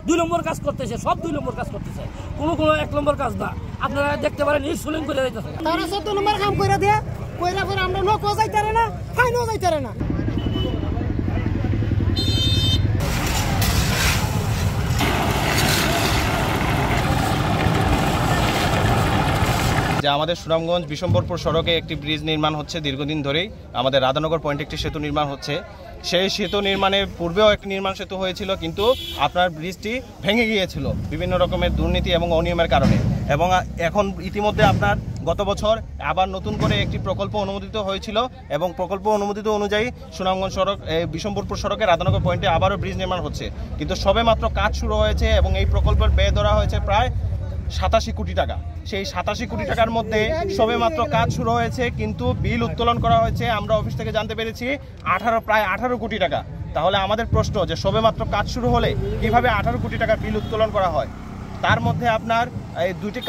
2 নম্বর কাজ করতেছে, সব 2 নম্বর কাজ করতেছে, কোনো 1 নম্বর কাজ না। আপনারা দেখতে পারেন এই সুলিং করে যাইতেছে, তারা 14 নম্বর কাম করে দেয়া কইরা পরে আমরা নক যাইতারে না, ফাইনও যাইতারে না। যে আমাদের সুনামগঞ্জ বিশম্বরপুর সড়কে একটি ব্রিজ নির্মাণ হচ্ছে দীর্ঘদিন ধরেই। আমাদের রাধানগর পয়েন্টে একটি সেতু নির্মাণ হচ্ছে। সেই সেতু নির্মাণের পূর্বেও একটি নির্মাণ সেতু হয়েছিল, কিন্তু আপনার ব্রিজটি ভেঙে গিয়েছিল বিভিন্ন রকমের দুর্নীতি এবং অনিয়মের কারণে। এবং এখন ইতিমধ্যে আপনার গত বছর আবার নতুন করে একটি প্রকল্প অনুমোদিত হয়েছিল, এবং প্রকল্প অনুমোদিত অনুযায়ী সুনামগঞ্জ সড়ক বিশম্বরপুর সড়কে রাধানগর পয়েন্টে আবারও ব্রিজ নির্মাণ হচ্ছে, কিন্তু সবেমাত্র কাজ শুরু হয়েছে এবং এই প্রকল্পের ব্যয় ধরা হয়েছে প্রায় 87 কোটি টাকা। সেই 87 কোটি টাকার মধ্যে সবেমাত্র কাজ শুরু হয়েছে, কিন্তু বিল উত্তোলন করা হয়েছে আমরা অফিস থেকে জানতে পেরেছি প্রায় 18 কোটি টাকা। তাহলে আমাদের প্রশ্ন যে সবেমাত্র কাজ শুরু হলে কিভাবে 18 কোটি টাকা বিল উত্তোলন করা হয়? তার মধ্যে আপনার এই 3টি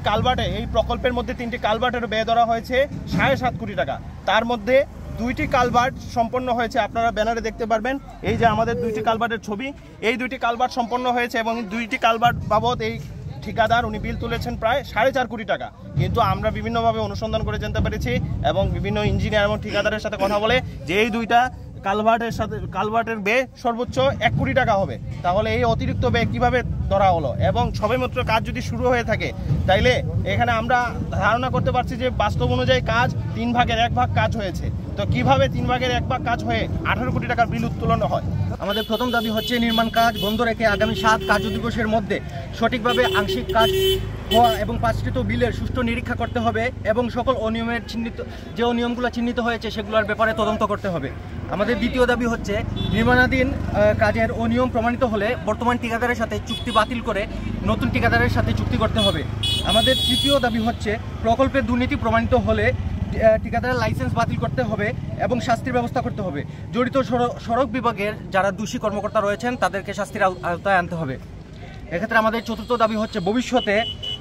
কালভার্টে, এই প্রকল্পের মধ্যে 3টি কালভার্টের ব্যয় ধরা হয়েছে 7.5 কোটি টাকা। তার মধ্যে 2টি কালভার্ট সম্পন্ন হয়েছে, আপনারা ব্যানারে দেখতে পারবেন। এই যে আমাদের 2টি কালভার্টের ছবি, এই 2টি কালভার্ট সম্পন্ন হয়েছে এবং 2টি কালভার্ট বাবদ এই ঠিকাদার উনি বিল তুলেছেন প্রায় 4.5 কোটি টাকা। কিন্তু আমরা বিভিন্নভাবে অনুসন্ধান করে জানতে পেরেছি এবং বিভিন্ন ইঞ্জিনিয়ার এবং ঠিকাদারের সাথে কথা বলে যে এই 2টা কালভার্টের ব্যয় সর্বোচ্চ 1 কোটি টাকা হবে। তাহলে এই অতিরিক্ত ব্যয় কীভাবে ধরা হলো? এবং সবেমাত্র কাজ যদি শুরু হয়ে থাকে, তাইলে এখানে আমরা ধারণা করতে পারছি যে বাস্তব অনুযায়ী কাজ 3 ভাগের 1 ভাগ কাজ হয়েছে। তো কিভাবে 3 ভাগের 1 ভাগ কাজ হয়ে 18 কোটি টাকার বিল উত্তোলন হয়? আমাদের প্রথম দাবি হচ্ছে নির্মাণ কাজ বন্ধ রেখে আগামী 7 কার্যদিবসের মধ্যে সঠিকভাবে আংশিক কাজ হওয়া এবং পাঁচকৃত বিলের সুষ্ঠু নিরীক্ষা করতে হবে এবং সকল অনিয়মের যে অনিয়মগুলো চিহ্নিত হয়েছে সেগুলোর ব্যাপারে তদন্ত করতে হবে। আমাদের দ্বিতীয় দাবি হচ্ছে নির্মাণাধীন কাজের অনিয়ম প্রমাণিত হলে বর্তমান ঠিকাদারের সাথে চুক্তি বাতিল করে নতুন ঠিকাদারের সাথে চুক্তি করতে হবে। আমাদের তৃতীয় দাবি হচ্ছে প্রকল্পের দুর্নীতি প্রমাণিত হলে ঠিকাদারের লাইসেন্স বাতিল করতে হবে এবং শাস্তির ব্যবস্থা করতে হবে। জড়িত সড়ক বিভাগের যারা দোষী কর্মকর্তা রয়েছেন তাদেরকে শাস্তির আওতায় আনতে হবে। এক্ষেত্রে আমাদের চতুর্থ দাবি হচ্ছে ভবিষ্যতে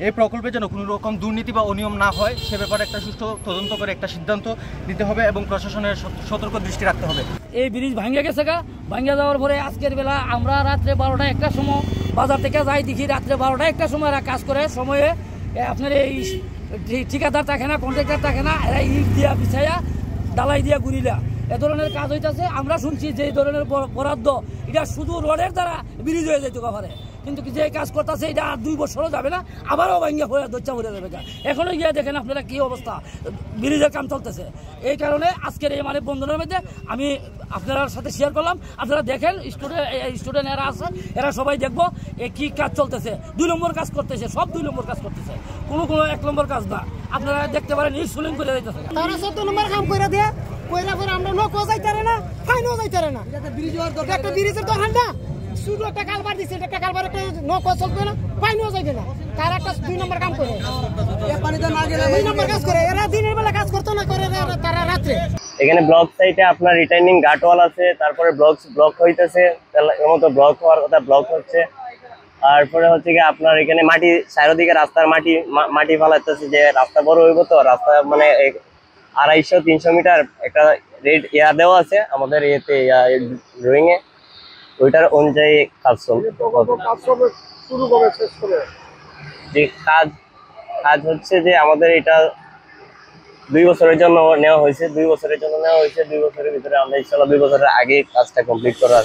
এই প্রকল্পে যেন কোনো রকম দুর্নীতি বা অনিয়ম না হয় সে ব্যাপারে একটা সুষ্ঠু তদন্ত করে একটা সিদ্ধান্ত নিতে হবে এবং প্রশাসনের সতর্ক দৃষ্টি রাখতে হবে। এই ব্রিজ ভাঙ্গে গেছে ভাঙ্গে যাওয়ার পরে আজকের বেলা আমরা রাত্রে 12টা 1টার সময় বাজার থেকে যাই, দেখি রাত্রে 12টা 1টার সময় এরা কাজ করে। সময়ে আপনার এই ঠিকাদার থাকে না, কন্ট্রাক্টর থাকে না, এরা ইট দিয়া বিছাইয়া ডালাই দিয়া গুড়িলা এ ধরনের কাজ হইতেছে। আমরা শুনছি যে এই ধরনের বরাদ্দ এটা শুধু রোডের দ্বারা ব্রিজ হয়ে যেতে পারে, কিন্তু যে কাজ করতেছে এটা আর 2 বছরও যাবে না, আবারও ভাঙ্গিয়া হয়ে দচ্চা ভরে যাবে। এখনো গিয়ে দেখেন আপনারা কি অবস্থা, ব্রিজের কাম চলতেছে। এই কারণে আজকের এই মানে বন্ধনের মধ্যে আমি আপনার সাথে শেয়ার করলাম। আপনারা দেখেন, স্টুডেন্ট এরা আছে, এরা সবাই দেখবো কি কাজ চলতেছে। 2 নম্বর কাজ করতেছে, সব 2 নম্বর কাজ করতেছে, কোনো 1 নম্বর কাজ না। আপনারা দেখতে পারেন এই সুলিং করে যাইতেছে, তারা 14 নম্বর কাম করে দেয়া কইরা পরে আমরা নক যাইতারে না, ফাইনও যাইতারে না। একটা ব্রিজের দরকার না, শুধু একটা কালভার্ট দিছে, একটা কালভার্ট একটা নক চলবে না, ফাইনও যাইবে না। তারা একটা 2 নম্বর কাম করে, এই পানিতে না গেলে 2 নম্বর কাজ করে। এরা দিনের বেলা কাজ করতে না করে তারা রাত্রে। এখানে ব্লক সাইটে আপনার রিটার্নিং গার্ডওয়াল আছে, তারপরে ব্লক হইতেছে, এর মতো ব্লক হওয়ার কথা ব্লক হচ্ছে। তারপরে হচ্ছে কি আপনার এখানে মাটি চারিদিকে রাস্তার মাটি ফালাইতেছে, যে রাস্তা বড় হইব তো রাস্তা মানে 250-300 মিটার একটা রেড এয়ার দেওয়া আছে আমাদের ইয়েতে ড্রয়িং এ, ওইটার অনুযায়ী কাজ যে কাজ হচ্ছে যে আমাদের এটা 2 বছরের জন্য নেওয়া হয়েছে। 2 বছরের জন্য নেওয়া হয়েছে, 2 বছরের ভিতরে আমরা ইনশাআল্লাহ 2 বছরের আগে কাজটা কমপ্লিট করা